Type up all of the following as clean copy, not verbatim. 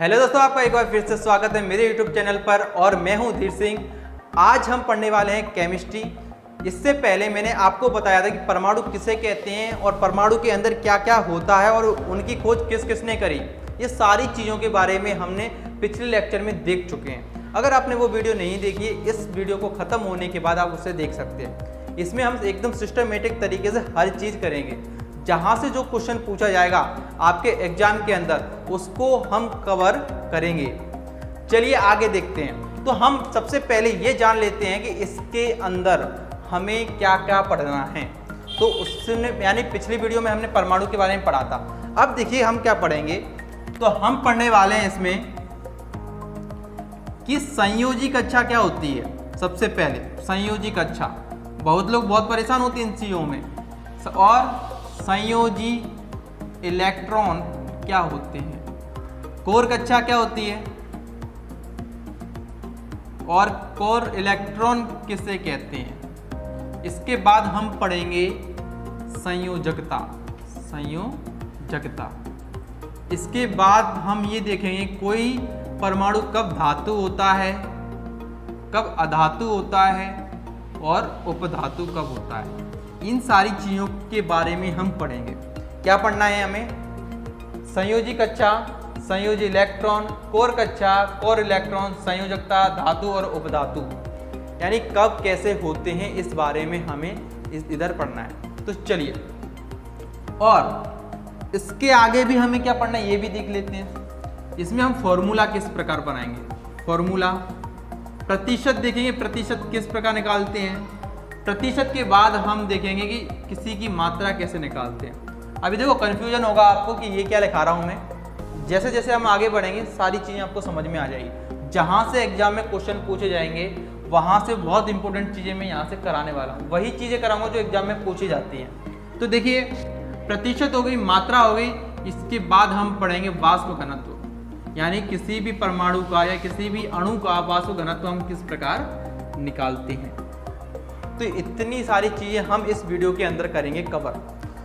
Hello दोस्तों, आपका एक बार फिर से स्वागत है मेरे यूट्यूब चैनल पर और मैं हूं धीर सिंह। आज हम पढ़ने वाले हैं केमिस्ट्री। इससे पहले मैंने आपको बताया था कि परमाणु किसे कहते हैं और परमाणु के अंदर क्या क्या होता है और उनकी खोज किस किसने करी। ये सारी चीज़ों के बारे में हमने पिछले लेक्चर में देख चुके हैं। अगर आपने वो वीडियो नहीं देखी, इस वीडियो को ख़त्म होने के बाद आप उसे देख सकते हैं। इसमें हम एकदम सिस्टमेटिक तरीके से हर चीज़ करेंगे। जहाँ से जो क्वेश्चन पूछा जाएगा आपके एग्जाम के अंदर, उसको हम कवर करेंगे। चलिए आगे देखते हैं। तो हम सबसे पहले ये जान लेते हैं कि इसके अंदर हमें क्या क्या पढ़ना है। तो उसने यानी पिछली वीडियो में हमने परमाणु के बारे में पढ़ा था। अब देखिए हम क्या पढ़ेंगे। तो हम पढ़ने वाले हैं इसमें कि संयोजी कक्षा क्या होती है। सबसे पहले संयोजी कक्षा, बहुत लोग बहुत परेशान होते हैं इन चीज़ों में। और संयोजी इलेक्ट्रॉन क्या होते हैं, कोर कक्षा क्या होती है और कोर इलेक्ट्रॉन किसे कहते हैं। इसके बाद हम पढ़ेंगे संयोजकता। संयोजकता इसके बाद हम ये देखेंगे कोई परमाणु कब धातु होता है, कब अधातु होता है और उपधातु कब होता है। इन सारी चीज़ों के बारे में हम पढ़ेंगे। क्या पढ़ना है हमें? संयोजी कक्षा, संयोजी इलेक्ट्रॉन, कोर कक्षा, कोर इलेक्ट्रॉन, संयोजकता, धातु और उपधातु, यानी कब कैसे होते हैं, इस बारे में हमें इधर पढ़ना है। तो चलिए, और इसके आगे भी हमें क्या पढ़ना है ये भी देख लेते हैं। इसमें हम फॉर्मूला किस प्रकार बनाएंगे, फॉर्मूला, प्रतिशत देखेंगे, प्रतिशत किस प्रकार निकालते हैं। प्रतिशत के बाद हम देखेंगे कि किसी की मात्रा कैसे निकालते हैं। अभी देखो कंफ्यूजन होगा आपको कि ये क्या लिखा रहा हूँ मैं। जैसे जैसे हम आगे बढ़ेंगे सारी चीज़ें आपको समझ में आ जाएगी। जहाँ से एग्जाम में क्वेश्चन पूछे जाएंगे वहाँ से बहुत इंपॉर्टेंट चीज़ें मैं यहाँ से कराने वाला हूँ। वही चीज़ें कराऊंगा जो एग्जाम में पूछी जाती हैं। तो देखिए, प्रतिशत हो गई, मात्रा हो गई। इसके बाद हम पढ़ेंगे वाष्प घनत्व, यानी किसी भी परमाणु का या किसी भी अणु का वाष्प घनत्व हम किस प्रकार निकालते हैं। तो इतनी सारी चीज़ें हम इस वीडियो के अंदर करेंगे कवर।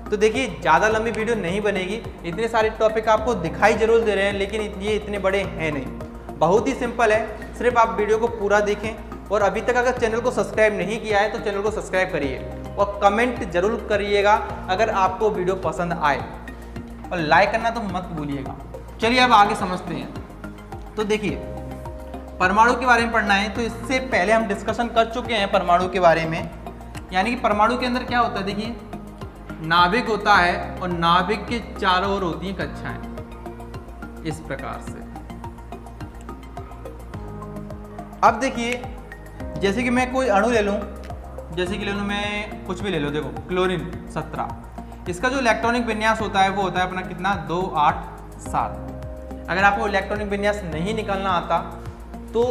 तो देखिए, ज़्यादा लंबी वीडियो नहीं बनेगी। इतने सारे टॉपिक आपको दिखाई जरूर दे रहे हैं, लेकिन ये इतने बड़े हैं नहीं। बहुत ही सिंपल है, सिर्फ आप वीडियो को पूरा देखें। और अभी तक अगर चैनल को सब्सक्राइब नहीं किया है तो चैनल को सब्सक्राइब करिए और कमेंट जरूर करिएगा अगर आपको वीडियो पसंद आए, और लाइक करना तो मत भूलिएगा। चलिए अब आगे समझते हैं। तो देखिए, परमाणु के बारे में पढ़ना है। तो इससे पहले हम डिस्कशन कर चुके हैं परमाणु के बारे में, यानी कि परमाणु के अंदर क्या होता है। देखिए, नाभिक होता है और नाभिक के चारों ओर होती हैं कक्षाएं, इस प्रकार से। अब देखिए, जैसे कि मैं कोई अणु ले लूं, जैसे कि ले लूं मैं कुछ भी ले लो, देखो क्लोरीन 17। इसका जो इलेक्ट्रॉनिक विन्यास होता है वो होता है अपना कितना, 2 8 7। अगर आपको इलेक्ट्रॉनिक विन्यास नहीं निकालना आता तो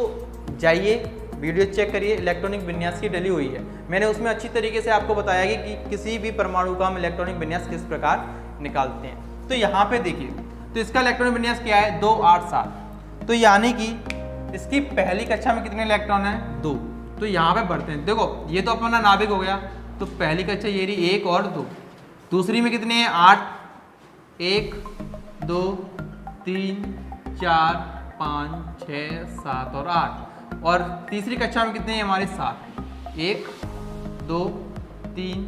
जाइए वीडियो चेक करिए, इलेक्ट्रॉनिक विन्यास की डली हुई है। मैंने उसमें अच्छी तरीके से आपको बताया कि किसी भी परमाणु का हम इलेक्ट्रॉनिक विन्यास किस प्रकार निकालते हैं। तो यहाँ पे देखिए, तो इसका इलेक्ट्रॉनिक विन्यास क्या है, 2 8 7। तो यानी कि इसकी पहली कक्षा में कितने इलेक्ट्रॉन है, 2। तो यहाँ पे बढ़ते हैं। देखो, ये तो अपना नाभिक हो गया। तो पहली कक्षा ये रही 1 और 2। दूसरी में कितने हैं, 8, 1 2 3 4 5 6 7 और 8। और तीसरी कक्षा में कितने हैं हमारे, 7। 1 2 3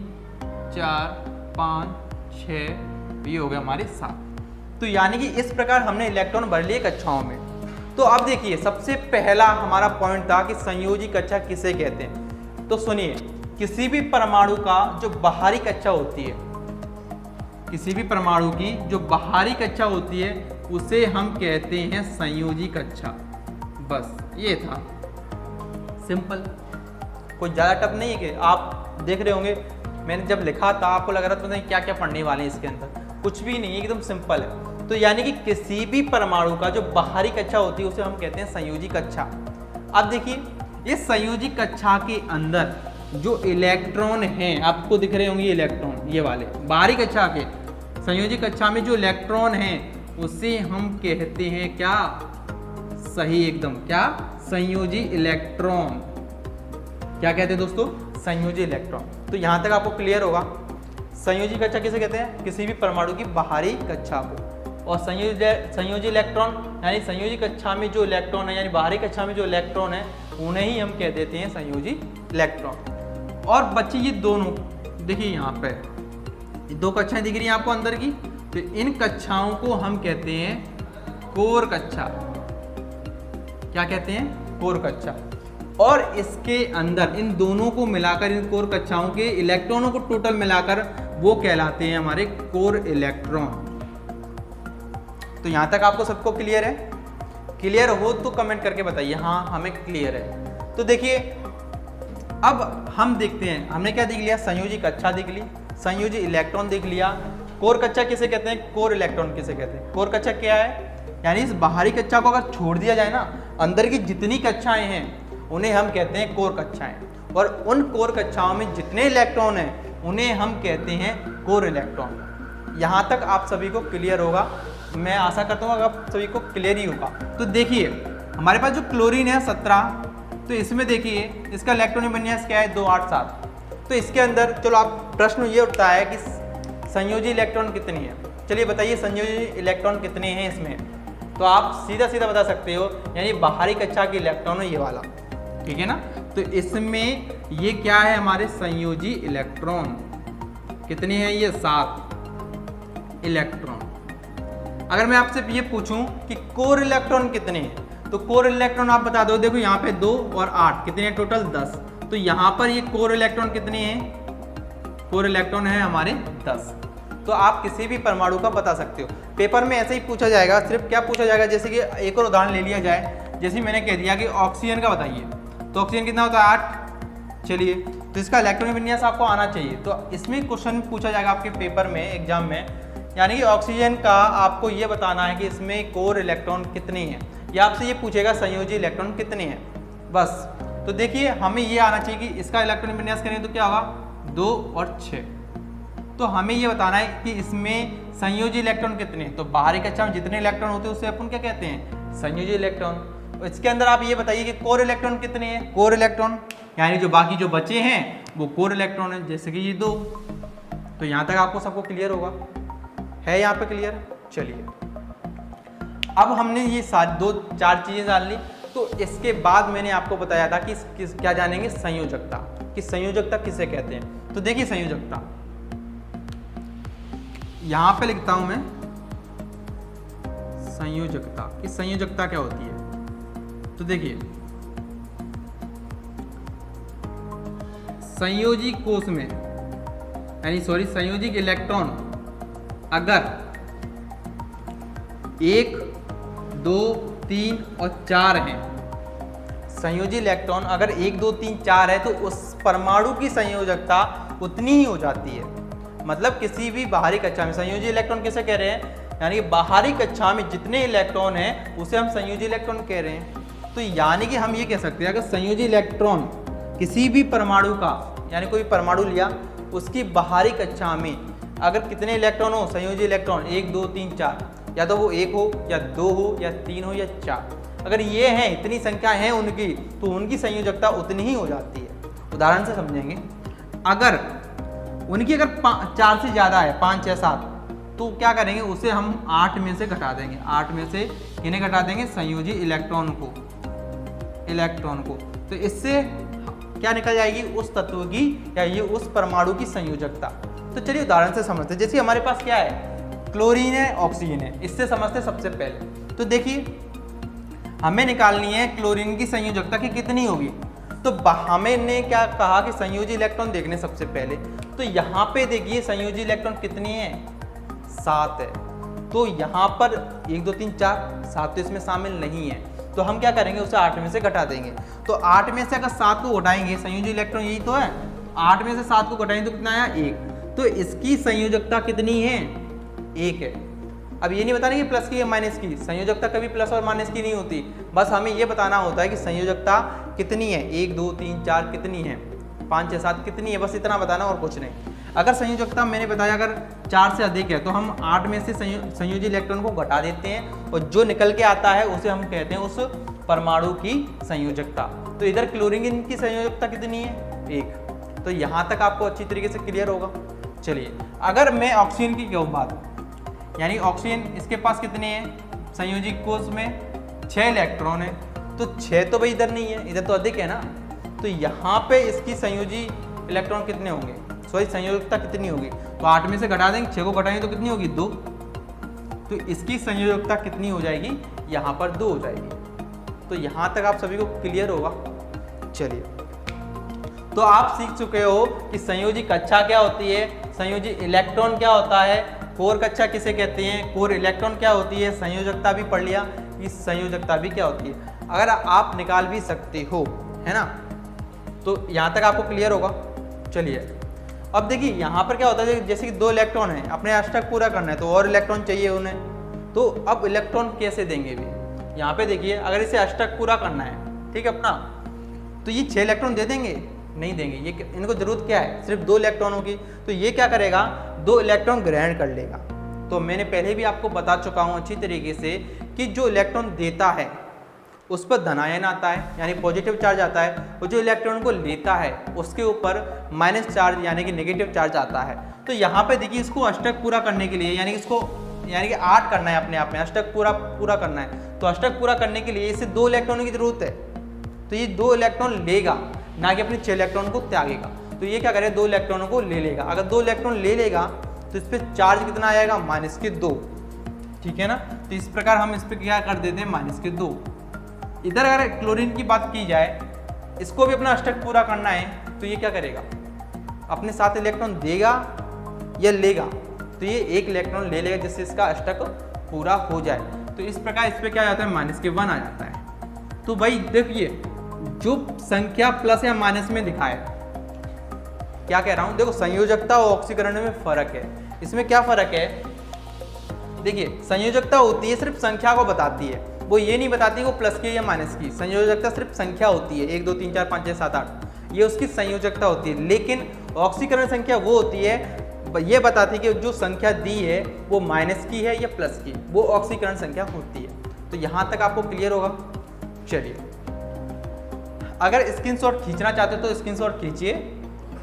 4 5 6, ये हो गया हमारे 7। तो यानी कि इस प्रकार हमने इलेक्ट्रॉन भर लिए कक्षाओं में। तो अब देखिए, सबसे पहला हमारा पॉइंट था कि संयोजी कक्षा किसे कहते हैं। तो सुनिए, किसी भी परमाणु का जो बाहरी कक्षा होती है, किसी भी परमाणु की जो बाहरी कक्षा होती है उसे हम कहते हैं संयोजी कक्षा। बस ये था, सिंपल, कोई ज़्यादा टफ नहीं है। कि आप देख रहे होंगे मैंने जब लिखा था आपको लग रहा था क्या क्या पढ़ने वाले हैं इसके अंदर, कुछ भी नहीं है, एकदम सिंपल है। तो यानी कि किसी भी परमाणु का जो बाहरी कक्षा होती है उसे हम कहते हैं संयोजी कक्षा। अब देखिए, इस संयोजी कक्षा के अंदर जो इलेक्ट्रॉन हैं, आपको दिख रहे होंगे इलेक्ट्रॉन, ये वाले बाहरी कक्षा के संयोजी कक्षा में जो इलेक्ट्रॉन हैं उसे हम कहते हैं क्या, सही एकदम, क्या, संयोजी इलेक्ट्रॉन। क्या कहते हैं दोस्तों, संयोजी इलेक्ट्रॉन। तो यहां तक आपको क्लियर होगा। संयोजी कक्षा किसे कहते हैं, किसी भी परमाणु की बाहरी कक्षा को। और संयोजी इलेक्ट्रॉन यानी संयोजी कक्षा में जो इलेक्ट्रॉन है, यानी बाहरी कक्षा में जो इलेक्ट्रॉन है, उन्हें ही हम कह देते हैं संयोजी इलेक्ट्रॉन। और बच्चे ये दोनों देखिए यहाँ पे दो कक्षाएं दिख रही हैं आपको अंदर की, तो इन कक्षाओं को हम कहते हैं कोर कक्षा। क्या कहते हैं? कोर कक्षा। और इसके अंदर इन दोनों को मिलाकर, इन कोर कक्षाओं के इलेक्ट्रॉनों को टोटल मिलाकर वो कहलाते हैं हमारे कोर इलेक्ट्रॉन। तो यहां तक आपको सबको क्लियर है? क्लियर हो तो कमेंट करके बताइए हाँ हमें क्लियर है। तो देखिए अब हम देखते हैं, हमने क्या देख लिया? संयोजी कक्षा देख ली, संयोजी इलेक्ट्रॉन देख लिया। कोर कक्षा किसे कहते हैं? कोर इलेक्ट्रॉन किसे कहते हैं? कोर कक्षा क्या है? यानी इस बाहरी कक्षा को अगर छोड़ दिया जाए ना, अंदर की जितनी कक्षाएं हैं उन्हें हम कहते हैं कोर कक्षाएं, और उन कोर कक्षाओं में जितने इलेक्ट्रॉन हैं उन्हें हम कहते हैं कोर इलेक्ट्रॉन। यहाँ तक आप सभी को क्लियर होगा, मैं आशा करता हूँ आप सभी को क्लियर ही होगा। तो देखिए हमारे पास जो क्लोरीन है 17, तो इसमें देखिए इसका इलेक्ट्रॉनिक विन्यास क्या है? 287। तो इसके अंदर चलो आप प्रश्न ये उठता है कि संयोजी इलेक्ट्रॉन कितनी है? चलिए बताइए संयोजी इलेक्ट्रॉन कितने हैं इसमें? तो आप सीधा सीधा बता सकते हो, यानी बाहरी कक्षा के इलेक्ट्रॉन है ये वाला, ठीक है ना। तो इसमें ये क्या है? हमारे संयोजी इलेक्ट्रॉन कितने हैं? ये 7 इलेक्ट्रॉन। अगर मैं आपसे ये पूछूं कि कोर इलेक्ट्रॉन कितने हैं, तो कोर इलेक्ट्रॉन आप बता दो। देखो यहाँ पे 2 और 8 कितने हैं? टोटल 10। तो यहाँ पर ये कोर इलेक्ट्रॉन कितने हैं? कोर इलेक्ट्रॉन है हमारे 10। तो आप किसी भी परमाणु का बता सकते हो। पेपर में ऐसे ही पूछा जाएगा, सिर्फ क्या पूछा जाएगा, जैसे कि एक और उदाहरण ले लिया जाए, जैसे मैंने कह दिया कि ऑक्सीजन का बताइए, तो ऑक्सीजन कितना होता है? 8। चलिए तो इसका इलेक्ट्रॉनिक विन्यास आपको आना चाहिए। तो इसमें क्वेश्चन पूछा जाएगा आपके पेपर में, एग्जाम में, यानी कि ऑक्सीजन का आपको ये बताना है कि इसमें कोर इलेक्ट्रॉन कितने हैं, या आपसे ये पूछेगा संयोजी इलेक्ट्रॉन कितने हैं, बस। तो देखिए हमें ये आना चाहिए कि इसका इलेक्ट्रॉनिक विन्यास करें तो क्या होगा? 2 और 6। तो हमें ये बताना है कि इसमें संयोजी इलेक्ट्रॉन कितने हैं। तो बाहरी कक्षा में जितने इलेक्ट्रॉन होते हैं उसे अपन क्या कहते हैं? संयोजी इलेक्ट्रॉन। इसके अंदर आप ये बताइए कि कोर इलेक्ट्रॉन कितने हैं? कोर इलेक्ट्रॉन यानी जो बाकी जो बचे हैं वो कोर इलेक्ट्रॉन है, जैसे कि ये 2। तो यहाँ तक आपको सबको क्लियर होगा, है यहाँ पे क्लियर? चलिए अब हमने ये 2-4 चीजें जान ली। तो इसके बाद मैंने आपको बताया था कि क्या जानेंगे? संयोजकता, कि संयोजकता किसे कहते हैं। तो देखिए संयोजकता यहां पे लिखता हूं मैं, संयोजकता, कि संयोजकता क्या होती है। तो देखिए संयोजी कोश में, यानी संयोजी इलेक्ट्रॉन अगर 1, 2, 3 और 4 हैं, संयोजी इलेक्ट्रॉन अगर 1, 2, 3, 4 है, तो उस परमाणु की संयोजकता उतनी ही हो जाती है। मतलब किसी भी बाहरी कक्षा में संयोजी इलेक्ट्रॉन किसे कह रहे हैं? यानी कि बाहरी कक्षा में जितने इलेक्ट्रॉन हैं उसे हम संयोजी इलेक्ट्रॉन कह रहे हैं। तो यानी कि हम ये कह सकते हैं अगर संयोजी इलेक्ट्रॉन किसी भी परमाणु का, यानी कोई परमाणु लिया, उसकी बाहरी कक्षा में अगर कितने इलेक्ट्रॉन हो? संयोजी इलेक्ट्रॉन 1, 2, 3, 4, या तो वो 1 हो या 2 हो या 3 हो या 4। अगर ये हैं, इतनी संख्या है उनकी, तो उनकी संयोजकता उतनी ही हो जाती है। उदाहरण से समझेंगे, अगर उनकी अगर 4 से ज़्यादा है, 5, 6, 7, तो क्या करेंगे? उसे हम 8 में से घटा देंगे। 8 में से इन्हें घटा देंगे संयोजी इलेक्ट्रॉन को। तो इससे क्या निकल जाएगी? उस तत्व की या ये उस परमाणु की संयोजकता। तो चलिए उदाहरण से समझते हैं। जैसे हमारे पास क्या है? क्लोरीन है, ऑक्सीजन है। इससे समझते सबसे पहले। तो देखिए हमें निकालनी है क्लोरीन की संयोजकता की कितनी होगी। तो हमने क्या कहा कि संयोजी इलेक्ट्रॉन देखने सबसे पहले। तो यहाँ पे देखिए संयोजी इलेक्ट्रॉन कितनी है? 7 है। तो यहाँ पर 1, 2, 3, 4, 7 तो इसमें शामिल नहीं है। तो हम क्या करेंगे? उसे 8 में से घटा देंगे। तो 8 में से अगर 7 को घटाएंगे, संयोजी इलेक्ट्रॉन यही तो है, 8 में से 7 को घटाएंगे तो कितना आया? 1। तो इसकी संयोजकता कितनी है? 1 है। अब ये नहीं बताना कि प्लस की या माइनस की, संयोजकता कभी प्लस और माइनस की नहीं होती। बस हमें ये बताना होता है कि संयोजकता कितनी है, 1, 2, 3, 4 कितनी है, 5, 6, 7 कितनी है, बस इतना बताना और कुछ नहीं। अगर संयोजकता मैंने बताया अगर 4 से अधिक है तो हम 8 में से संयोजी इलेक्ट्रॉन को घटा देते हैं और जो निकल के आता है उसे हम कहते हैं उस परमाणु की संयोजकता। तो इधर क्लोरीन की संयोजकता कितनी है? 1। तो यहाँ तक आपको अच्छी तरीके से क्लियर होगा। चलिए अगर मैं ऑक्सीजन की कहूँ बात, यानी ऑक्सीजन इसके पास कितने हैं, संयोजी कोष में 6 इलेक्ट्रॉन है, तो 6 तो भाई इधर नहीं है, इधर तो अधिक है ना, तो यहाँ पे इसकी संयोजी इलेक्ट्रॉन कितने होंगे, सॉरी संयोजकता कितनी होगी, तो 8 में से घटा देंगे, 6 को घटाएंगे तो कितनी होगी 2, तो इसकी संयोजकता कितनी हो जाएगी, यहाँ पर 2 हो जाएगी। तो यहाँ तक आप सभी को क्लियर होगा। चलिए, तो आप सीख चुके हो कि संयोजी कक्षा क्या होती है, संयोजी इलेक्ट्रॉन क्या होता है, कोर कक्षा किसे कहते हैं, कोर इलेक्ट्रॉन क्या होती है, संयोजकता भी पढ़ लिया, इस संयोजकता भी क्या होती है, अगर आप निकाल भी सकते हो, है ना, तो यहाँ तक आपको क्लियर होगा। चलिए अब देखिए यहाँ पर क्या होता है, जैसे कि 2 इलेक्ट्रॉन है, अपने अष्टक पूरा करना है तो और इलेक्ट्रॉन चाहिए उन्हें, तो अब इलेक्ट्रॉन कैसे देंगे भी, यहाँ पे देखिए अगर इसे अष्टक पूरा करना है, ठीक है अपना, तो ये 6 इलेक्ट्रॉन दे देंगे, नहीं देंगे, ये इनको जरूरत क्या है, सिर्फ 2 इलेक्ट्रॉनों की, तो ये क्या करेगा, 2 इलेक्ट्रॉन ग्रहण कर लेगा। तो मैंने पहले भी आपको बता चुका हूँ अच्छी तरीके से कि जो इलेक्ट्रॉन देता है उस पर धनायन आता है, यानी पॉजिटिव चार्ज आता है, और जो इलेक्ट्रॉन को लेता है उसके ऊपर माइनस चार्ज यानी कि नेगेटिव चार्ज आता है। तो यहाँ पे देखिए इसको अष्टक पूरा करने के लिए, यानी कि 8 करना है अपने आप में, अष्टक पूरा करना है, तो अष्टक पूरा करने के लिए इसे 2 इलेक्ट्रॉनों की जरूरत है, तो ये 2 इलेक्ट्रॉन लेगा, ना कि अपने 6 इलेक्ट्रॉन को त्यागेगा। तो ये क्या करेगा, 2 इलेक्ट्रॉनों को ले लेगा, अगर 2 इलेक्ट्रॉन ले लेगा तो इस पर चार्ज कितना आएगा, -2, ठीक है ना, तो इस प्रकार हम इस पर क्या कर देते हैं, -2। इधर अगर क्लोरीन की बात की जाए, इसको भी अपना अष्टक पूरा करना है, तो ये क्या करेगा, अपने 7 इलेक्ट्रॉन देगा या लेगा, तो ये 1 इलेक्ट्रॉन ले लेगा जिससे इसका अष्टक पूरा हो जाए। तो इस प्रकार इस पर क्या आ जाता है, -1 आ जाता है। तो भाई देखिए जो संख्या प्लस या माइनस में दिखाए, क्या कह रहा हूं, देखो संयोजकता और ऑक्सीकरण में फर्क है। इसमें क्या फर्क है, देखिए संयोजकता होती है सिर्फ संख्या को बताती है, वो ये नहीं बताती वो प्लस की या माइनस की, संयोजकता सिर्फ संख्या होती है, 1 2 3 4 5 6 7 8, ये उसकी संयोजकता होती है। लेकिन ऑक्सीकरण संख्या वो होती है, ये बताती है कि जो संख्या दी है वो माइनस की है या प्लस की, वो ऑक्सीकरण संख्या होती है। तो यहाँ तक आपको क्लियर होगा। चलिए, अगर स्क्रीनशॉट खींचना चाहते हो तो स्क्रीनशॉट खींचिए,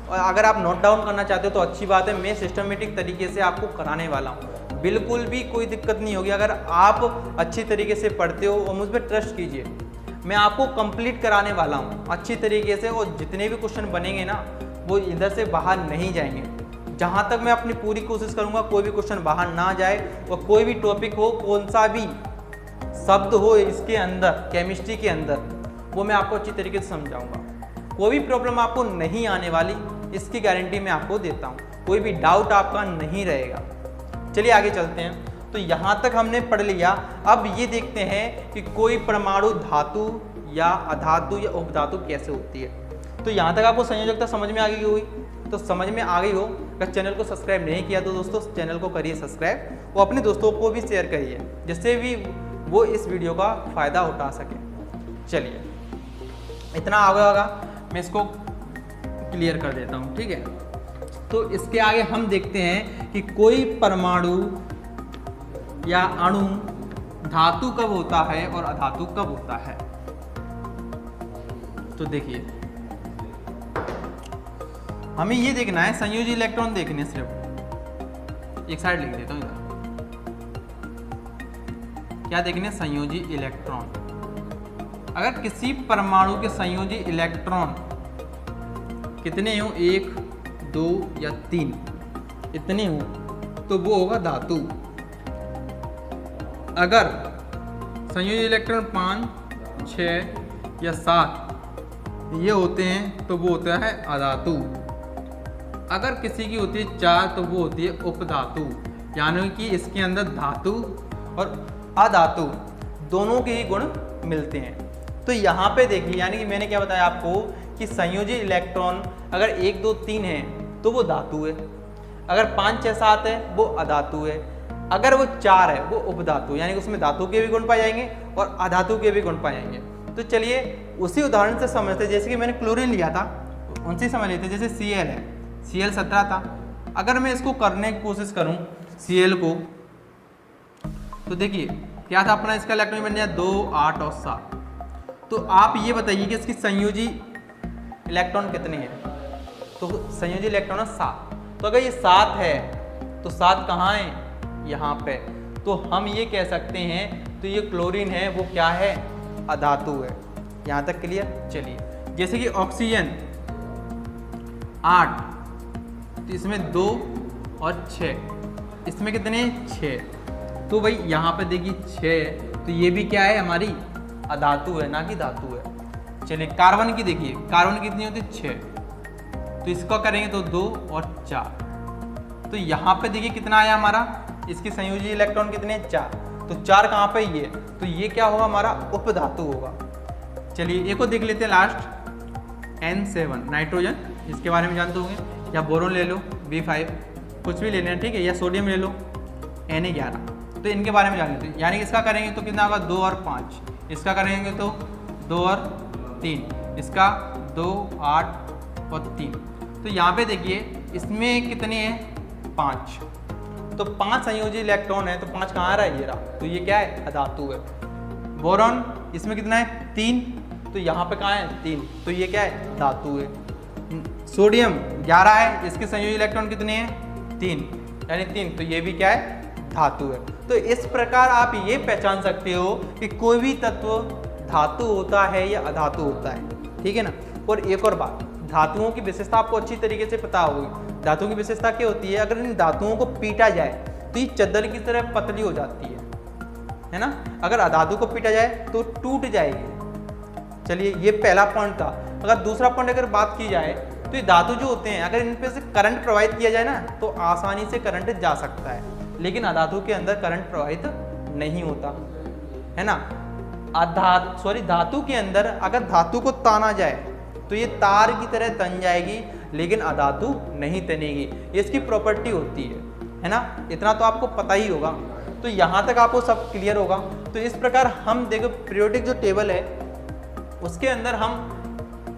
और अगर आप नोट डाउन करना चाहते हो तो अच्छी बात है, मैं सिस्टमेटिक तरीके से आपको कराने वाला हूँ, बिल्कुल भी कोई दिक्कत नहीं होगी। अगर आप अच्छी तरीके से पढ़ते हो और मुझ पर ट्रस्ट कीजिए, मैं आपको कंप्लीट कराने वाला हूँ अच्छी तरीके से, और जितने भी क्वेश्चन बनेंगे ना वो इधर से बाहर नहीं जाएंगे। जहाँ तक मैं अपनी पूरी कोशिश करूँगा कोई भी क्वेश्चन बाहर ना जाए, और कोई भी टॉपिक हो, कौन सा भी शब्द हो इसके अंदर, केमिस्ट्री के अंदर, वो मैं आपको अच्छी तरीके से समझाऊंगा। कोई भी प्रॉब्लम आपको नहीं आने वाली, इसकी गारंटी मैं आपको देता हूँ, कोई भी डाउट आपका नहीं रहेगा। चलिए आगे चलते हैं। तो यहाँ तक हमने पढ़ लिया, अब ये देखते हैं कि कोई परमाणु धातु या अधातु या उपधातु कैसे होती है। तो यहाँ तक आपको संयोजकता समझ में आ गई होगी, तो समझ में आ गई हो, अगर चैनल को सब्सक्राइब नहीं किया तो दोस्तों चैनल को करिए सब्सक्राइब, और अपने दोस्तों को भी शेयर करिए जिससे भी वो इस वीडियो का फ़ायदा उठा सके। चलिए, इतना आगे होगा, मैं इसको क्लियर कर देता हूँ, ठीक है। तो इसके आगे हम देखते हैं कि कोई परमाणु या अणु धातु कब होता है और अधातु कब होता है। तो देखिए, हमें ये देखना है, संयोजी इलेक्ट्रॉन देखने, सिर्फ एक साइड लिख देता हूँ इधर, क्या देखने, संयोजी इलेक्ट्रॉन। अगर किसी परमाणु के संयोजी इलेक्ट्रॉन कितने हो, 1 2 या 3 इतने हो, तो वो होगा धातु। अगर संयोजी इलेक्ट्रॉन 5 6 या 7 ये होते हैं तो वो होता है अधातु। अगर किसी की होती है 4 तो वो होती है उपधातु, यानी कि इसके अंदर धातु और अधातु दोनों के ही गुण मिलते हैं। तो यहाँ पे देखिए, यानी कि मैंने क्या बताया आपको कि संयोजी इलेक्ट्रॉन अगर 1 2 3 है तो वो धातु है, अगर 5 6 7 है वो अधातु है, अगर वो 4 है वो उपधातु, यानी कि उसमें धातु के भी गुण पाए जाएंगे और अधातु के भी गुण पाए जाएंगे। तो चलिए उसी उदाहरण से समझते, जैसे कि मैंने क्लोरीन लिया था उनसे समझ लेते। जैसे Cl है, Cl 17 था, अगर मैं इसको करने की कोशिश करूँ Cl को, तो देखिए क्या था अपना, इसका इलेक्ट्रॉन बन गया 2 8 और 7। तो आप ये बताइए कि इसकी संयोजी इलेक्ट्रॉन कितने हैं, तो संयोजी इलेक्ट्रॉन 7। तो अगर ये 7 है तो 7 कहाँ है, यहाँ पे, तो हम ये कह सकते हैं तो ये क्लोरीन है वो क्या है, अधातु है। यहाँ तक क्लियर। चलिए जैसे कि ऑक्सीजन 8, तो इसमें 2 और 6, इसमें कितने 6, तो भाई यहाँ पे देखिए 6, तो ये भी क्या है हमारी अधातु है ना कि धातु है। चलिए कार्बन की देखिए, कार्बन कितनी होती है 6, तो इसका करेंगे तो 2 और 4, तो यहाँ पे देखिए कितना आया हमारा, इसके संयोजी इलेक्ट्रॉन कितने 4, तो 4 कहाँ पे ये, तो ये क्या होगा हमारा उपधातु होगा। चलिए एक और देख लेते हैं लास्ट N7 नाइट्रोजन, इसके बारे में जानते होंगे, या बोरोन ले लो B5, कुछ भी ले लेना ठीक है, या सोडियम ले लो Na11, तो इनके बारे में जान लेते हैं। यानी कि इसका करेंगे तो कितना होगा 2 और 5, इसका करेंगे तो 2 और 3, इसका 2 8 और 3, तो यहाँ पे देखिए इसमें कितने हैं 5, तो 5 संयोजी इलेक्ट्रॉन है, तो 5 कहाँ आ रहा है ये रहा, तो ये क्या है अधातु है। बोरॉन इसमें कितना है 3, तो यहाँ पे कहाँ है 3, तो ये क्या है धातु है। सोडियम 11 है, इसके संयोजी इलेक्ट्रॉन कितने हैं 3, यानी 3, तो ये भी क्या है धातु है। तो इस प्रकार आप ये पहचान सकते हो कि कोई भी तत्व धातु होता है या अधातु होता है, ठीक है ना। और एक और बात, धातुओं की विशेषता आपको अच्छी तरीके से पता होगी। धातुओं की विशेषता क्या होती है, अगर इन धातुओं को पीटा जाए तो ये चद्दर की तरह पतली हो जाती है ना। अगर अधातु को पीटा जाए तो टूट जाएगी। चलिए ये पहला पॉइंट था। अगर दूसरा पॉइंट अगर बात की जाए तो ये धातु जो होते हैं, अगर इन पे से करंट प्रवाहित किया जाए ना तो आसानी से करंट जा सकता है, लेकिन अधातु के अंदर करंट प्रवाहित नहीं होता है ना। धातु के अंदर अगर धातु को ताना जाए तो ये तार की तरह तन जाएगी, लेकिन अधातु नहीं तनेगी, ये इसकी प्रॉपर्टी होती है ना। इतना तो आपको पता ही होगा, तो यहाँ तक आपको सब क्लियर होगा। तो इस प्रकार हम देखो पीरियोडिक जो टेबल है उसके अंदर हम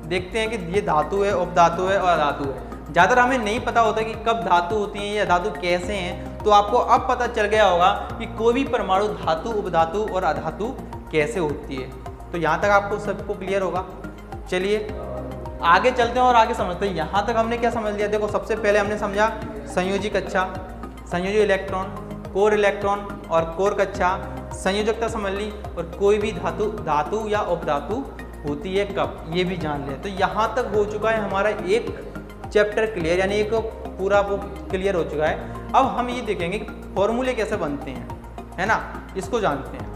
देखते हैं कि ये धातु है, उपधातु है और अधातु है। ज़्यादातर हमें नहीं पता होता कि कब धातु होती हैं या धातु कैसे हैं, तो आपको अब पता चल गया होगा कि कोई भी परमाणु धातु, उपधातु और अधातु कैसे होती है। तो यहाँ तक आपको सबको क्लियर होगा। चलिए आगे चलते हैं और आगे समझते हैं। यहाँ तक हमने क्या समझ लिया, देखो सबसे पहले हमने समझा संयोजी कक्षा, संयोजी इलेक्ट्रॉन, कोर इलेक्ट्रॉन और कोर कक्षा, संयोजकता समझ ली, और कोई भी धातु या उपधातु होती है कब, ये भी जान लिया। तो यहाँ तक हो चुका है हमारा एक चैप्टर क्लियर, यानी एक पूरा वो क्लियर हो चुका है। अब हम ये देखेंगे कि फॉर्मूले कैसे बनते हैं, है ना, इसको जानते हैं।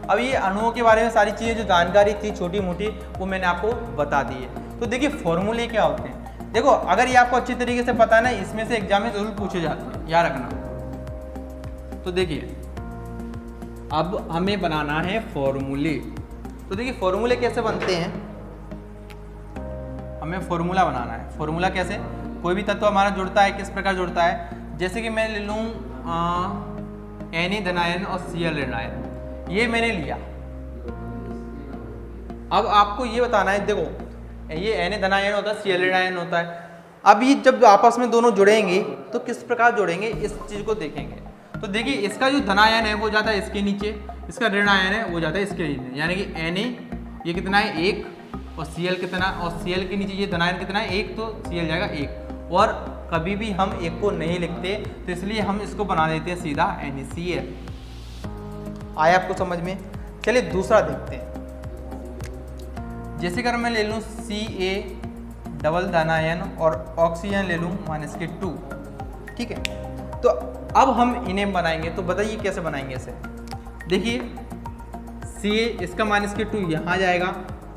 अब ये अणुओं के बारे में सारी चीज़ें जो जानकारी थी छोटी मोटी वो मैंने आपको बता दी है। तो देखिए फॉर्मूले क्या होते हैं। देखो अगर ये आपको अच्छी तरीके से पता है ना, इसमें से एग्जाम में जरूर पूछे जाते हैं, याद रखना। तो देखिए अब हमें बनाना है फॉर्मूले। तो देखिए फॉर्मूले कैसे बनते हैं, हमें फॉर्मूला बनाना है। फॉर्मूला कैसे, कोई भी तत्व हमारा जुड़ता है किस प्रकार जुड़ता है, जैसे कि मैं ले लूँ Na धनायन और Cl ऋणायन, ये मैंने लिया। अब आपको ये बताना है, देखो ये Na धनायन होता है, Cl ऋणायन होता है। अब ये जब आपस में दोनों जुड़ेंगे तो किस प्रकार जुड़ेंगे इस चीज़ को देखेंगे। तो देखिए इसका जो धनायन है वो जाता है इसके नीचे, इसका ऋणायन है वो जाता है इसके नीचे, यानी कि Na ये कितना है 1, और Cl कितना, और Cl के नीचे ये धनायन कितना है 1, तो Cl जाएगा 1। और कभी भी हम 1 को नहीं लिखते, तो इसलिए हम इसको बना देते हैं सीधा NaCl। आया आपको समझ में। चलिए दूसरा देखते हैं। जैसे अगर मैं ले लूँ Ca डबल धनायन और ऑक्सीजन ले लूँ -2, ठीक है। तो अब हम इन्हें बनाएंगे, तो बताइए कैसे बनाएंगे इसे। देखिए Ca इसका -2 यहाँ जाएगा,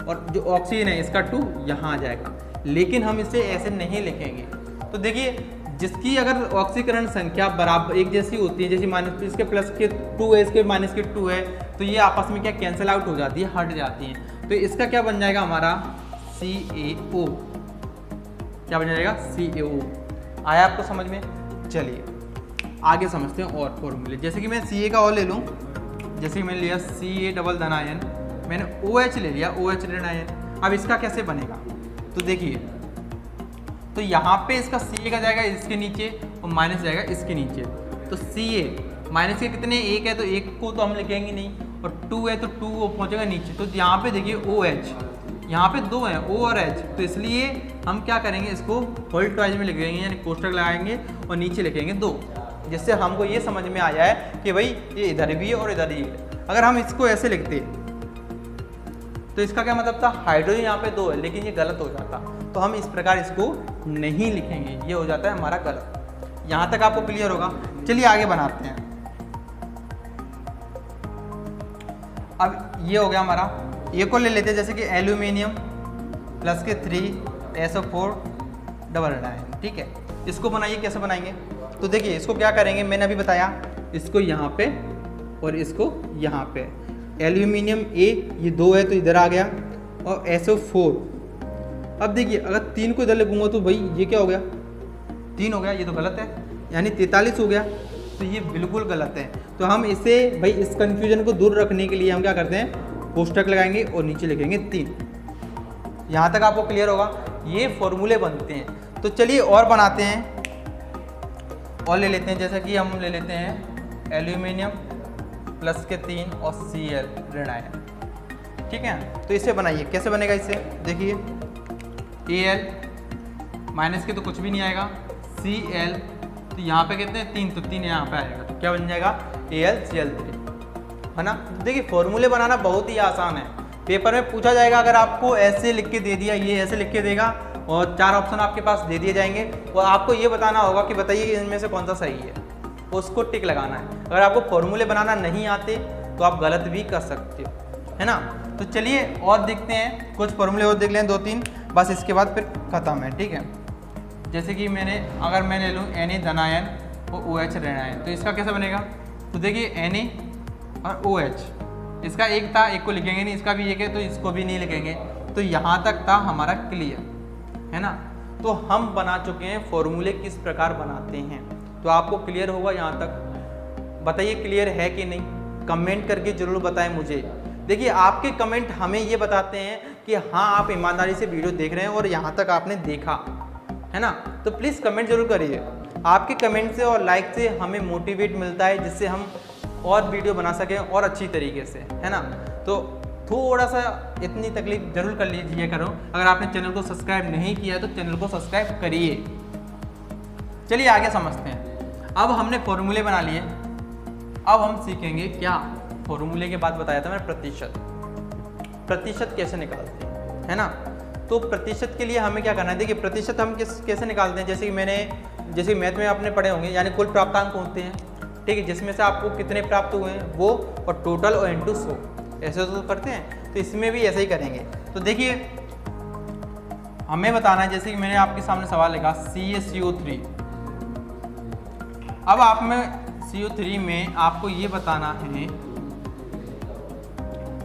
और जो ऑक्सीजन है इसका 2 यहाँ आ जाएगा, लेकिन हम इसे ऐसे नहीं लिखेंगे। तो देखिए जिसकी अगर ऑक्सीकरण संख्या बराबर एक जैसी होती है, जैसे इसके +2 है, इसके -2 है, तो ये आपस में क्या कैंसिल आउट हो जाती है, हट जाती है। तो इसका क्या बन जाएगा हमारा CaO, क्या बन जाएगा CaO। आया आपको समझ में। चलिए आगे समझते हैं और फॉर्मूले। जैसे कि मैं Ca का और ले लूँ, जैसे कि मैंने लिया Ca डबल धनायन, मैंने OH ले लिया, OH ऋणायन। अब इसका कैसे बनेगा, तो देखिए तो यहाँ पे इसका Ca का जाएगा इसके नीचे और माइनस जाएगा इसके नीचे। तो Ca माइनस के कितने 1 है, तो 1 को तो हम लिखेंगे नहीं, और 2 है तो 2 पहुँचेगा नीचे। तो यहाँ पे देखिए OH, यहाँ पे 2 हैं O और H, तो इसलिए हम क्या करेंगे इसको होल ट्वाइस में लिखेंगे, यानी कोष्टक लगाएंगे और नीचे लिखेंगे 2। जिससे हमको ये समझ में आ जाए कि भाई ये इधर भी है और इधर ही है। अगर हम इसको ऐसे लिखते तो इसका क्या मतलब था, हाइड्रोजन यहाँ पे 2 है, लेकिन ये गलत हो जाता। तो हम इस प्रकार इसको नहीं लिखेंगे, ये हो जाता है हमारा गलत। यहाँ तक आपको क्लियर होगा। चलिए आगे बनाते हैं। अब ये हो गया हमारा, ये को ले लेते हैं जैसे कि एल्यूमिनियम प्लस के 3SO4 डबल आयन, ठीक है। इसको बनाइए, कैसे बनाएंगे तो देखिए इसको क्या करेंगे, मैंने अभी बताया, इसको यहाँ पे और इसको यहाँ पे। एल्यूमिनियम A ये 2 है तो इधर आ गया, और SO4। अब देखिए अगर 3 को इधर लिखूंगा तो भाई ये क्या हो गया, 3 हो गया, ये तो गलत है, यानी 43 हो गया, तो ये बिल्कुल गलत है। तो हम इसे भाई इस कन्फ्यूजन को दूर रखने के लिए हम क्या करते हैं, कोष्टक लगाएंगे और नीचे लिखेंगे 3। यहाँ तक आपको क्लियर होगा। ये फॉर्मूले बनते हैं। तो चलिए और बनाते हैं, और ले लेते हैं, जैसा कि हम ले लेते हैं एल्यूमिनियम प्लस के 3 और Cl ऋण आयन, ठीक है। तो इसे बनाइए, कैसे बनेगा इससे, देखिए Al माइनस के तो कुछ भी नहीं आएगा, Cl तो यहाँ पे कितने 3, तो 3 यहाँ पे आएगा, तो क्या बन जाएगा AlCl3, है ना। देखिए फॉर्मूले बनाना बहुत ही आसान है। पेपर में पूछा जाएगा, अगर आपको ऐसे लिख के दे दिया, ये ऐसे लिख के देगा और 4 ऑप्शन आपके पास दे दिए जाएंगे, और आपको ये बताना होगा कि बताइए इनमें से कौन सा सही है, उसको टिक लगाना है। अगर आपको फॉर्मूले बनाना नहीं आते तो आप गलत भी कर सकते हो, है ना। तो चलिए और देखते हैं, कुछ फॉर्मूले और देख लें 2-3, बस इसके बाद फिर ख़त्म है, ठीक है। जैसे कि अगर मैं ले लूँ Na धन आयन और OH ऋण आयन, तो इसका कैसे बनेगा, तो देखिए Na और OH, इसका एक था, एक को लिखेंगे नहीं, इसका भी एक है तो इसको भी नहीं लिखेंगे। तो यहाँ तक था हमारा क्लियर, है ना। तो हम बना चुके हैं फॉर्मूले किस प्रकार बनाते हैं, तो आपको क्लियर होगा यहाँ तक। बताइए क्लियर है कि नहीं, कमेंट करके जरूर बताएं मुझे। देखिए आपके कमेंट हमें ये बताते हैं कि हाँ आप ईमानदारी से वीडियो देख रहे हैं और यहाँ तक आपने देखा, है ना। तो प्लीज़ कमेंट जरूर करिए। आपके कमेंट से और लाइक से हमें मोटिवेट मिलता है, जिससे हम और वीडियो बना सकें और अच्छी तरीके से, है ना। तो थोड़ा सा इतनी तकलीफ जरूर कर लीजिए करो। अगर आपने चैनल को सब्सक्राइब नहीं किया है तो चैनल को सब्सक्राइब करिए। चलिए आगे समझते हैं। अब हमने फॉर्मूले बना लिए, अब हम सीखेंगे क्या, फॉर्मूले के बाद बताया था मैं प्रतिशत कैसे निकालते हैं, है ना। तो प्रतिशत के लिए हमें क्या करना है, देखिए प्रतिशत हम कैसे निकालते हैं, जैसे मैथ में आपने पढ़े होंगे, यानी कुल प्राप्तांक होते हैं, ठीक है, जिसमें से आपको कितने प्राप्त हुए हैं वो, और टोटल और इंटू 100, ऐसे तो करते हैं। तो इसमें भी ऐसे ही करेंगे। तो देखिए हमें बताना है, जैसे कि मैंने आपके सामने सवाल लिखा CaCO3। अब आप में CO3 में आपको ये बताना है,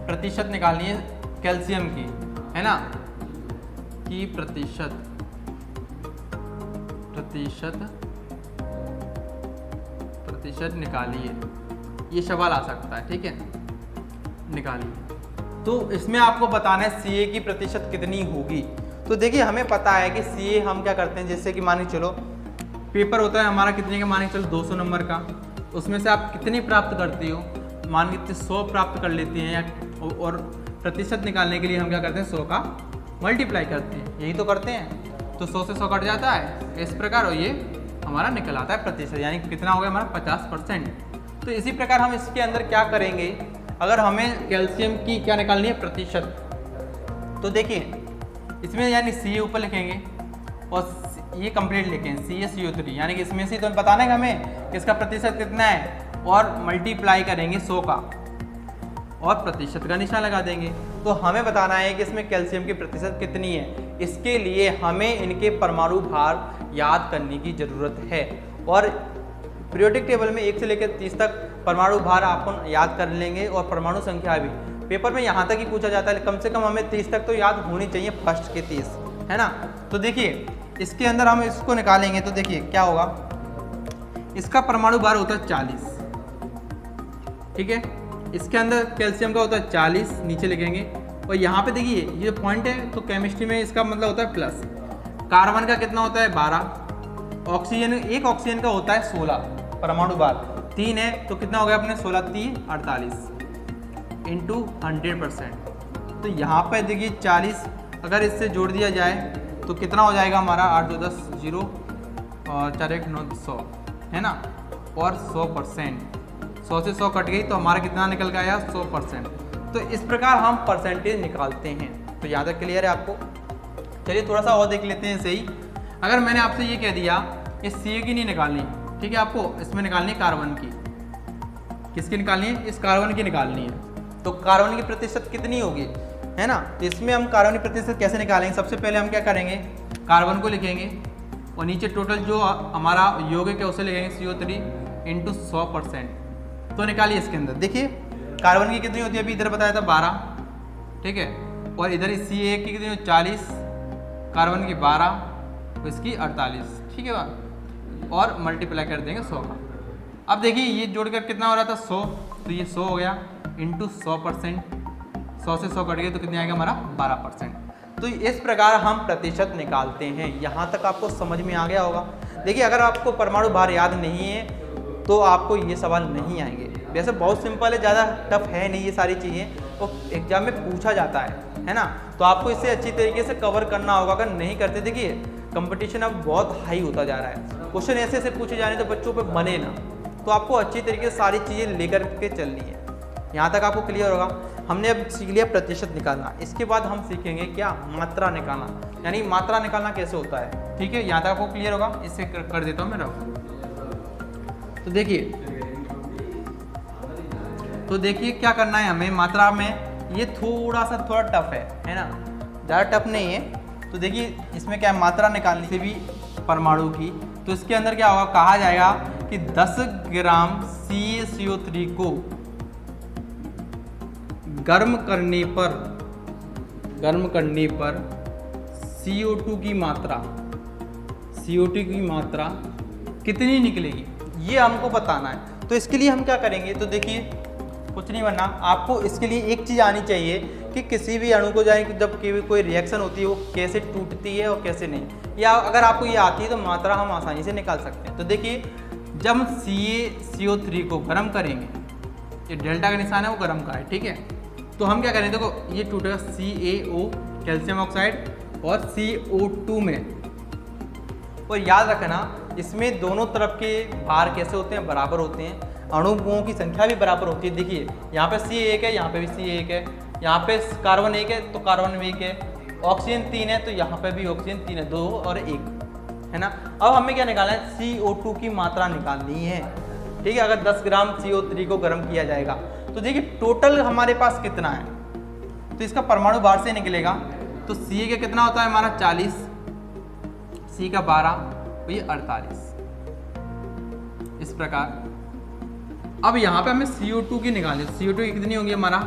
प्रतिशत निकालनी है कैल्शियम की, है ना, कि प्रतिशत निकालिए, ये सवाल आ सकता है, ठीक है, निकालिए। तो इसमें आपको बताना है Ca की प्रतिशत कितनी होगी। तो देखिए हमें पता है कि Ca हम क्या करते हैं, जैसे कि मान के चलो पेपर होता है हमारा कितने का, मान के चलो 200 नंबर का, उसमें से आप कितनी प्राप्त करते हो, मान के 100 प्राप्त कर लेते हैं, और प्रतिशत निकालने के लिए हम क्या करते हैं 100 का मल्टीप्लाई करते हैं, यही तो करते हैं। तो 100 से 100 कट जाता है इस प्रकार, और ये हमारा निकल आता है प्रतिशत, यानी कितना हो गया हमारा 50%। तो इसी प्रकार हम इसके अंदर क्या करेंगे, अगर हमें कैल्शियम की क्या निकालनी है प्रतिशत, तो देखिए इसमें यानी Ca ऊपर लिखेंगे और ये कंप्लीट लिखेंगे CaCO3, यानी कि इसमें से तो बताना है हमें इसका प्रतिशत कितना है, और मल्टीप्लाई करेंगे 100 का और प्रतिशत का निशान लगा देंगे। तो हमें बताना है कि इसमें कैल्शियम की प्रतिशत कितनी है। इसके लिए हमें इनके परमाणु भार याद करने की ज़रूरत है, और पीरियोडिक टेबल में 1 से लेकर 30 तक परमाणु भार आपको याद कर लेंगे, और परमाणु संख्या भी पेपर में यहाँ तक ही पूछा जाता है, कम से कम हमें 30 तक तो याद होनी चाहिए, फर्स्ट के 30, है ना। तो देखिए इसके अंदर हम इसको निकालेंगे, तो देखिए क्या होगा, इसका परमाणु भार होता है 40, ठीक है, इसके अंदर कैल्शियम का होता है 40, नीचे लिखेंगे, और यहाँ पे देखिए ये पॉइंट है, तो केमिस्ट्री में इसका मतलब होता है प्लस। कार्बन का कितना होता है 12, ऑक्सीजन, एक ऑक्सीजन का होता है 16 परमाणु भार, 3 है तो कितना हो गया अपने 16 3 48 इंटू 100%। तो यहाँ पर देखिए 40 अगर इससे जोड़ दिया जाए तो कितना हो जाएगा हमारा 8 2 10 0 और 4 1 9 100, है ना। और 100%। 100 से 100 कट गई तो हमारा कितना निकल गया? 100%। तो इस प्रकार हम परसेंटेज निकालते हैं। तो यहाँ तक क्लियर है आपको? चलिए थोड़ा सा और देख लेते हैं सही। अगर मैंने आपसे ये कह दिया इस सी की नहीं निकालनी, ठीक है, आपको इसमें निकालनी है कार्बन की। किसकी निकालनी है? इस कार्बन की निकालनी है। तो कार्बन की प्रतिशत कितनी होगी, है ना? तो इसमें हम कार्बन की प्रतिशत कैसे निकालेंगे? सबसे पहले हम क्या करेंगे, कार्बन को लिखेंगे और नीचे टोटल जो हमारा यौगिक है उसे लिखेंगे CO3 इंटू 100%। तो निकालिए इसके अंदर। देखिए कार्बन की कितनी होती है, अभी इधर बताया था 12, ठीक है, और इधर CA की कितनी होती है? 40, कार्बन की 12, तो इसकी 48, ठीक है बात, और मल्टीप्लाई कर देंगे 100 का। अब देखिए ये जोड़कर कितना हो रहा था? 100, तो ये 100 हो गया इंटू 100%। 100 से 100 कट गए तो कितने आएगा हमारा? 12%। तो इस प्रकार हम प्रतिशत निकालते हैं। यहाँ तक आपको समझ में आ गया होगा। देखिए अगर आपको परमाणु भार याद नहीं है तो आपको ये सवाल नहीं आएंगे। वैसे बहुत सिंपल है, ज़्यादा टफ है नहीं ये सारी चीज़ें, वो एग्जाम में पूछा जाता है ना? तो आपको इसे अच्छी तरीके से कवर करना होगा। अगर नहीं करते, देखिए कंपटीशन अब बहुत हाई होता जा रहा है, क्वेश्चन ऐसे ऐसे पूछे जाने तो बच्चों पे बने ना। तो आपको अच्छी तरीके से सारी चीज़ें लेकर के चलनी है। यहाँ तक आपको क्लियर होगा। हमने अब सीख लिया प्रतिशत निकालना। इसके बाद हम सीखेंगे क्या? मात्रा निकालना, यानी मात्रा निकालना कैसे होता है, ठीक है? यहाँ तक आपको क्लियर होगा। इससे कर देता हूँ मैं रफ। तो देखिए क्या करना है हमें मात्रा में। ये थोड़ा टफ है ना? ज़्यादा टफ नहीं है। तो देखिए इसमें क्या है, मात्रा निकालनी से भी परमाणु की। तो इसके अंदर क्या होगा, कहा जाएगा कि 10 ग्राम CaCO3 को गर्म करने पर CO2 की मात्रा कितनी निकलेगी, ये हमको बताना है। तो इसके लिए हम क्या करेंगे, तो देखिए कुछ नहीं बनना, आपको इसके लिए एक चीज़ आनी चाहिए कि किसी भी अणु को जब कोई रिएक्शन होती है वो कैसे टूटती है और कैसे नहीं, या अगर आपको ये आती है तो मात्रा हम आसानी से निकाल सकते हैं। तो देखिए जब हम CaCO3 को गर्म करेंगे, ये डेल्टा का निशान है वो गर्म का है, ठीक है, तो हम क्या करेंगे, देखो ये टूटेगा CaO कैल्शियम ऑक्साइड और CO2 में। और याद रखना इसमें दोनों तरफ के भार कैसे होते हैं, बराबर होते हैं। अणुओं की संख्या भी बराबर होती है। देखिए यहाँ पे C 1 है, यहाँ पे भी C 1 है, यहाँ पे कार्बन 1 है तो कार्बन 1 है, ऑक्सीजन 3 है तो यहाँ पे भी ऑक्सीजन 3 है, 2 और 1 है ना। अब हमें क्या निकालना है, CO2 की मात्रा निकालनी है, ठीक है। अगर 10 ग्राम CO3 को गर्म किया जाएगा तो देखिए टोटल हमारे पास कितना है, तो इसका परमाणु भार से निकलेगा। तो C का कितना होता है हमारा 40, C का 12, तो ये 48, इस प्रकार। अब यहाँ पे हमें CO2 की निकालनी है। CO2 की कितनी होगी हमारा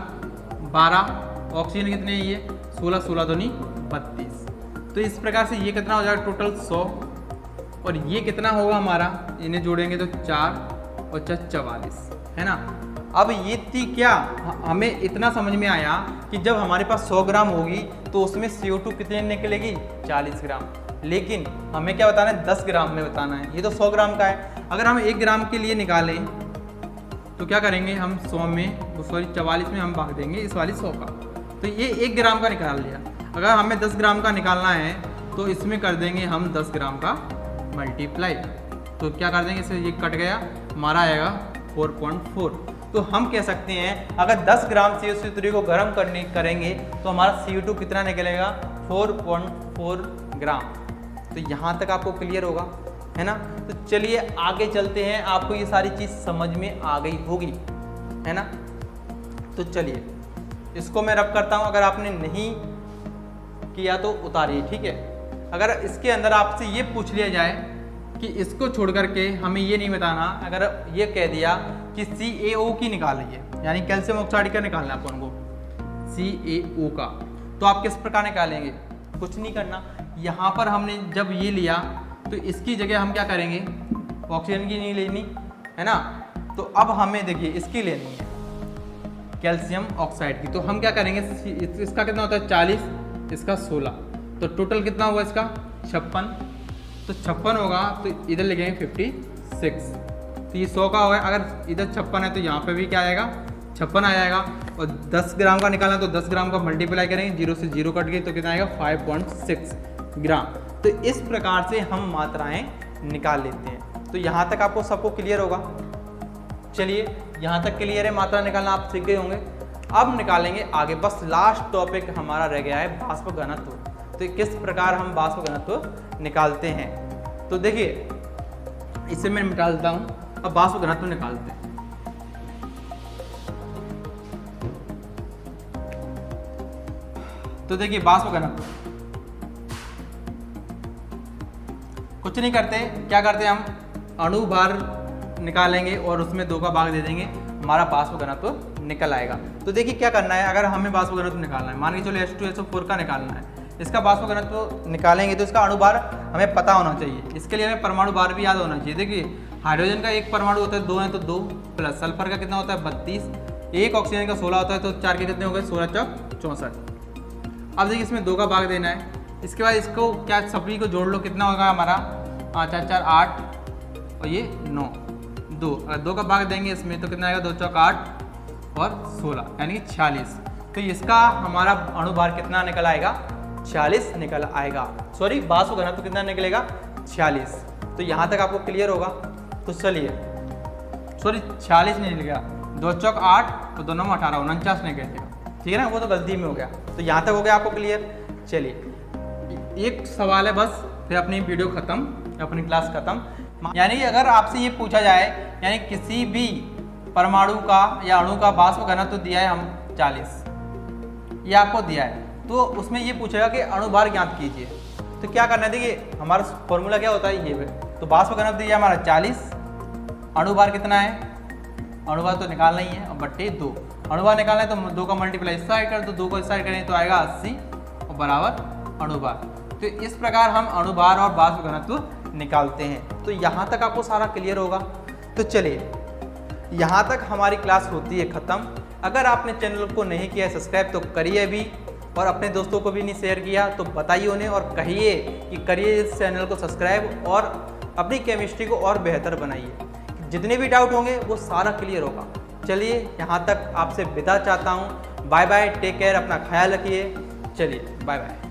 12, ऑक्सीजन कितने है ये 16, 16 तो नहीं 32। तो इस प्रकार से ये कितना हो जाएगा टोटल 100, और ये कितना होगा हमारा, इन्हें जोड़ेंगे तो 4 और 4 44, है ना। अब ये थी क्या, हमें इतना समझ में आया कि जब हमारे पास 100 ग्राम होगी तो उसमें CO2 कितने निकलेगी 40 ग्राम, लेकिन हमें क्या बताना है 10 ग्राम में बताना है। ये तो 100 ग्राम का है। अगर हम 1 ग्राम के लिए निकालें तो क्या करेंगे, हम 100 में 44 में हम भाग देंगे इस वाली 100 का, तो ये 1 ग्राम का निकाल लिया। अगर हमें 10 ग्राम का निकालना है तो इसमें कर देंगे हम 10 ग्राम का मल्टीप्लाई, तो क्या कर देंगे, इससे ये कट गया, हमारा आएगा 4.4। तो हम कह सकते हैं अगर 10 ग्राम CO3 को गर्म करेंगे तो हमारा CO2 कितना निकलेगा 4.4 ग्राम। तो यहाँ तक आपको क्लियर होगा, है ना। तो चलिए आगे चलते हैं, आपको ये सारी चीज़ समझ में आ गई होगी, है ना। तो चलिए इसको मैं रब करता हूँ, अगर आपने नहीं किया तो उतारिए, ठीक है। अगर इसके अंदर आपसे ये पूछ लिया जाए कि इसको छोड़ करके हमें ये नहीं बताना, अगर ये कह दिया कि CaO की निकालिए, यानी कैल्शियम ऑक्साइड का निकालना है अपन को CaO का, तो आप किस प्रकार निकालेंगे, कुछ नहीं करना। यहाँ पर हमने जब ये लिया तो इसकी जगह हम क्या करेंगे, ऑक्सीजन की नहीं लेनी, है ना। तो अब हमें देखिए इसकी लेनी है कैल्शियम ऑक्साइड की, तो हम क्या करेंगे, इसका कितना होता है 40, इसका 16, तो टोटल कितना होगा इसका 56, तो 56 होगा, तो इधर लिखेंगे 56, तो ये 100 का होगा। अगर इधर 56 है तो यहाँ पे भी क्या आएगा 56 आ जाएगा, और 10 ग्राम का निकालना तो 10 ग्राम का मल्टीप्लाई करेंगे, 0 से 0 कट गई तो कितना आएगा 5.6 ग्राम। तो इस प्रकार से हम मात्राएं निकाल लेते हैं। तो यहाँ तक आपको सबको क्लियर होगा। चलिए यहाँ तक क्लियर है, मात्रा निकालना आप सीख गए होंगे। अब निकालेंगे आगे, बस लास्ट टॉपिक हमारा रह गया है वाष्प घनत्व। तो किस प्रकार हम वाष्प घनत्व निकालते हैं, तो देखिए इसे मैं निकाल देता हूँ। अब वाष्प घनत्व निकालते हैं। तो देखिए वाष्प घनत्व कुछ नहीं करते, क्या करते हैं हम अणु भार निकालेंगे और उसमें 2 का भाग दे देंगे, हमारा वाष्प घनत्व निकल आएगा। तो देखिए क्या करना है, अगर हमें वाष्प घनत्व निकालना है, मान के चलो H2SO4 का निकालना है, इसका वाष्प घनत्व निकालेंगे तो इसका अणु भार हमें पता होना चाहिए। इसके लिए हमें परमाणु भार भी याद होना चाहिए। देखिए हाइड्रोजन का एक परमाणु होता है 2 है तो 2 प्लस सल्फर का कितना होता है 32, एक ऑक्सीजन का 16 होता है तो 4 के कितने हो गए 16 चौक 64। अब देखिए इसमें 2 का भाग देना है। इसके बाद इसको क्या सभी को जोड़ लो, कितना होगा हमारा 4 4 8 और ये 9 2, अगर 2 का भाग देंगे इसमें तो कितना आएगा 2 चौक 8 और 16 यानी कि 46। तो इसका हमारा अणु भार कितना निकल आएगा 46 निकल आएगा। सॉरी वाष्प घनत्व कितना निकलेगा 46। तो यहाँ तक आपको क्लियर होगा। तो चलिए सॉरी 46 नहीं निकलेगा, 2 चौक 8 और 2 9 18 49 नहीं कहते, ठीक है ना, वो तो गलती में हो गया। तो यहाँ तक हो गया आपको क्लियर। चलिए एक सवाल है बस, फिर अपनी वीडियो खत्म, अपनी क्लास खत्म। यानी कि अगर आपसे ये पूछा जाए, यानी किसी भी परमाणु का या अणु का वाष्प घनत्व दिया है हम 40, ये आपको दिया है, तो उसमें ये पूछेगा कि अणु भार ज्ञात कीजिए। तो क्या करना है, देखिए हमारा फॉर्मूला क्या होता है ये, तो वाष्प घनत्व दिया हमारा 40, अणु भार कितना है, अणु भार तो निकालना ही है, और बट्टे 2, अणु भार निकालना है तो 2 का मल्टीप्लाई इस साइड कर दो, 2 को इस साइड करें तो आएगा 80 और बराबर अणु भार। तो इस प्रकार हम अणु भार और वाष्प घनत्व निकालते हैं। तो यहाँ तक आपको सारा क्लियर होगा। तो चलिए यहाँ तक हमारी क्लास होती है ख़त्म। अगर आपने चैनल को नहीं किया है सब्सक्राइब तो करिए भी, और अपने दोस्तों को भी नहीं शेयर किया तो बताइए उन्हें और कहिए कि करिए इस चैनल को सब्सक्राइब और अपनी केमिस्ट्री को और बेहतर बनाइए। जितने भी डाउट होंगे वो सारा क्लियर होगा। चलिए यहाँ तक आपसे विदा चाहता हूँ। बाय बाय, टेक केयर, अपना ख्याल रखिए। चलिए बाय बाय।